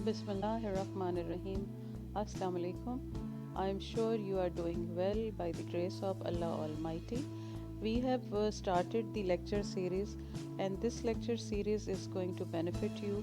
Bismillahirrahmanirrahim. Assalamu alaikum. I am sure you are doing well by the grace of Allah Almighty. We have started the lecture series, and this lecture series is going to benefit you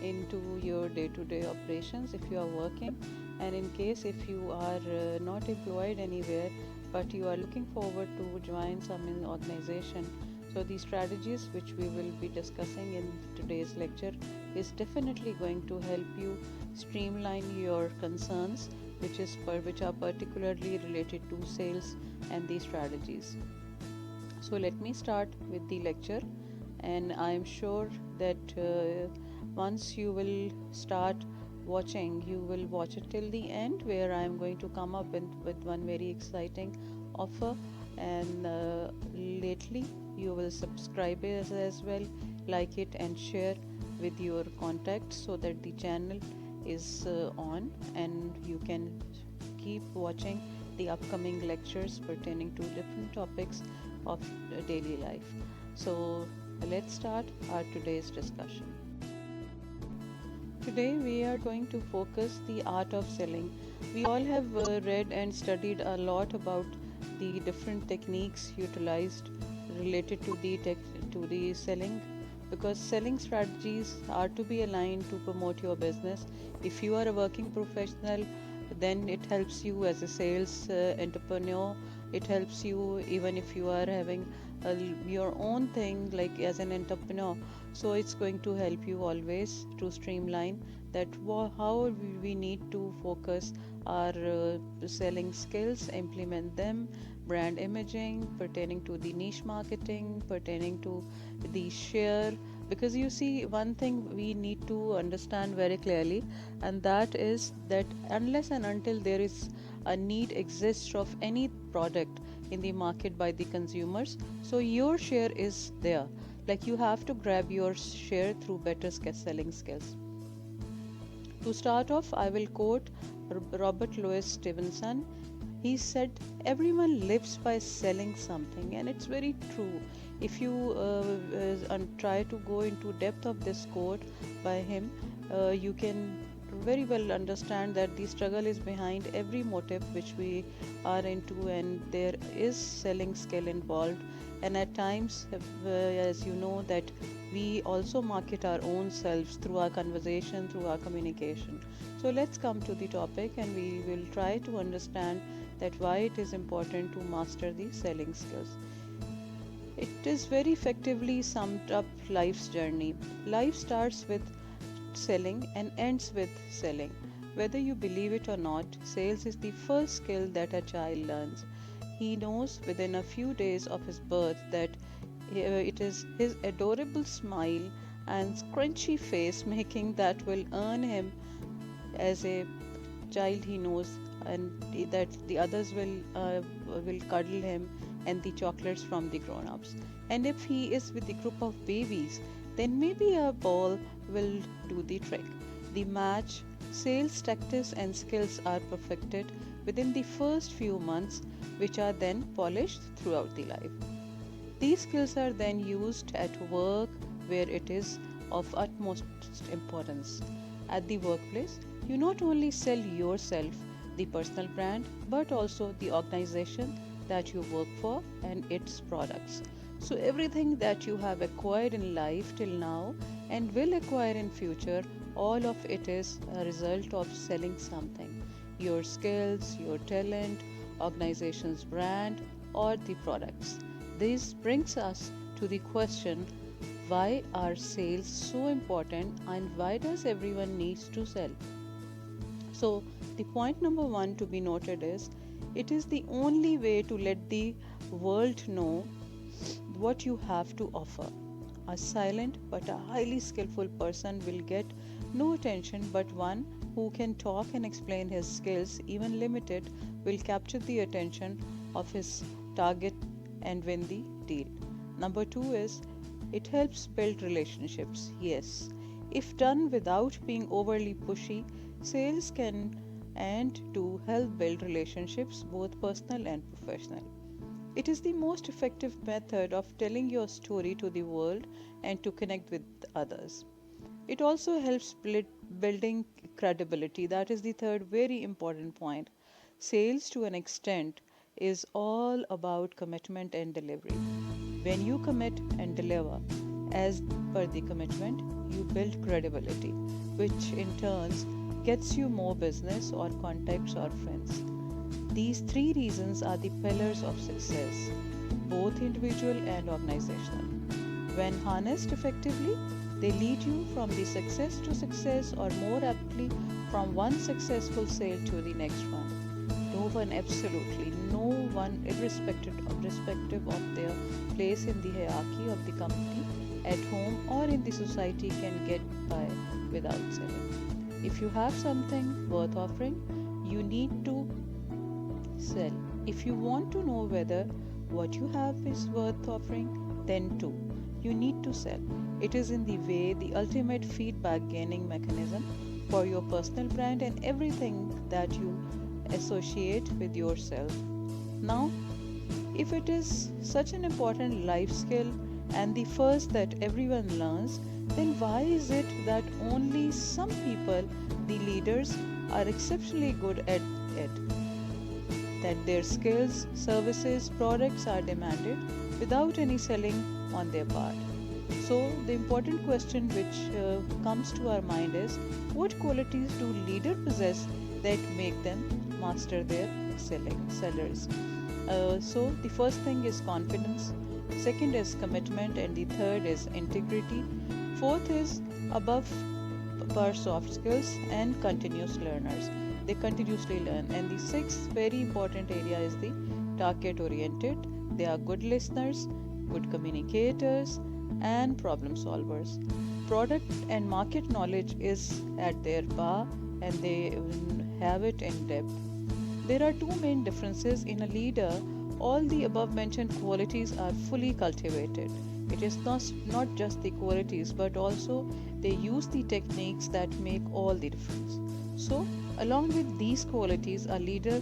into your day to day operations if you are working, and in case if you are not employed anywhere but you are looking forward to join some organization. So, the strategies which we will be discussing in today's lecture is definitely going to help you streamline your concerns, which are particularly related to sales and the strategies. So let me start with the lecture, and I am sure that once you will start watching, you will watch it till the end, where I am going to come up with one very exciting offer. And lately, you will subscribe as well, like it, and share with your contacts so that the channel is on and you can keep watching the upcoming lectures pertaining to different topics of daily life. So let's start our today's discussion. Today we are going to focus the art of selling. We all have read and studied a lot about the different techniques utilized related to the selling, because selling strategies are to be aligned to promote your business. If you are a working professional, then it helps you as a sales entrepreneur. It helps you even if you are having your own thing like as an entrepreneur. So it's going to help you always to streamline that how we need to focus our selling skills, implement them, brand imaging pertaining to the niche marketing, pertaining to the share. Because you see, one thing we need to understand very clearly, and that is that unless and until there is a need exists of any product in the market by the consumers, so your share is there. Like, you have to grab your share through better selling skills. To start off, I will quote Robert Louis Stevenson. He said, "Everyone lives by selling something," and it's very true. If you try to go into depth of this quote by him, you can very well understand that the struggle is behind every motive which we are into, and there is selling skill involved. And at times, as you know, that we also market our own selves through our conversation, through our communication. So let's come to the topic, and we will try to understand that why it is important to master the selling skills. It is very effectively summed up life's journey. Life starts with selling and ends with selling. Whether you believe it or not, sales is the first skill that a child learns. He knows within a few days of his birth that it is his adorable smile and scrunchy face making that will earn him as a child. He knows, and that the others will cuddle him and the chocolates from the grown-ups. And if he is with the group of babies, then maybe a ball will do the trick. The match, sales tactics and skills are perfected within the first few months, which are then polished throughout the life. These skills are then used at work, where it is of utmost importance. At the workplace, you not only sell yourself, the personal brand, but also the organization that you work for and its products. So everything that you have acquired in life till now and will acquire in future, all of it is a result of selling something. Your skills, your talent, organization's brand, or the products. This brings us to the question, why are sales so important and why does everyone needs to sell? So the point number one to be noted is, it is the only way to let the world know what you have to offer. A silent but a highly skillful person will get no attention, but one who can talk and explain his skills, even limited, will capture the attention of his target and win the deal. Number two is, it helps build relationships. Yes, if done without being overly pushy, sales can and do help build relationships, both personal and professional. It is the most effective method of telling your story to the world and to connect with others. It also helps building credibility. That is the third very important point. Sales, to an extent, is all about commitment and delivery. When you commit and deliver as per the commitment, you build credibility, which in turns gets you more business or contacts or friends. These three reasons are the pillars of success, both individual and organizational. When harnessed effectively, they lead you from the success to success, or more aptly, from one successful sale to the next one. No one, absolutely no one, irrespective of their place in the hierarchy of the company, at home, or in the society, can get by without selling. If you have something worth offering, you need to sell. If you want to know whether what you have is worth offering, then too, you need to sell. It is in the way the ultimate feedback gaining mechanism for your personal brand and everything that you associate with yourself. Now, if it is such an important life skill and the first that everyone learns, then why is it that only some people, the leaders, are exceptionally good at it? That their skills, services, products are demanded without any selling on their part. So, the important question which comes to our mind is, what qualities do leaders possess that make them master their sellers? So, the first thing is confidence, second is commitment, and the third is integrity. Fourth is above per soft skills and continuous learners. They continuously learn. And the sixth very important area is the target oriented. They are good listeners, good communicators, and problem solvers. Product and market knowledge is at their bar, and they have it in depth. There are two main differences in a leader. All the above mentioned qualities are fully cultivated. It is not just the qualities, but also they use the techniques that make all the difference. So, along with these qualities, a leader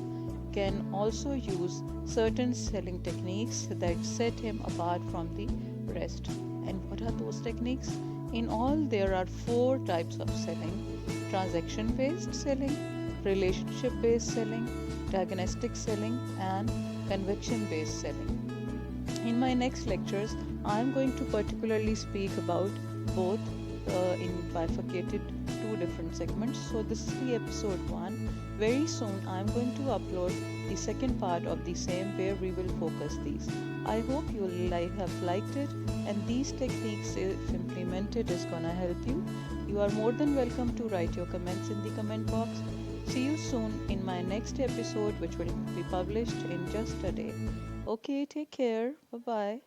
can also use certain selling techniques that set him apart from the rest. And what are those techniques? In all, there are four types of selling: transaction based selling, relationship based selling, diagnostic selling, and conviction based selling. In my next lectures, I am going to particularly speak about both in bifurcated two different segments. So, this is the episode 1. Very soon, I am going to upload the second part of the same where we will focus these. I hope you will have liked it, and these techniques, if implemented, is gonna help you. You are more than welcome to write your comments in the comment box. See you soon in my next episode, which will be published in just a day. Okay, take care. Bye bye.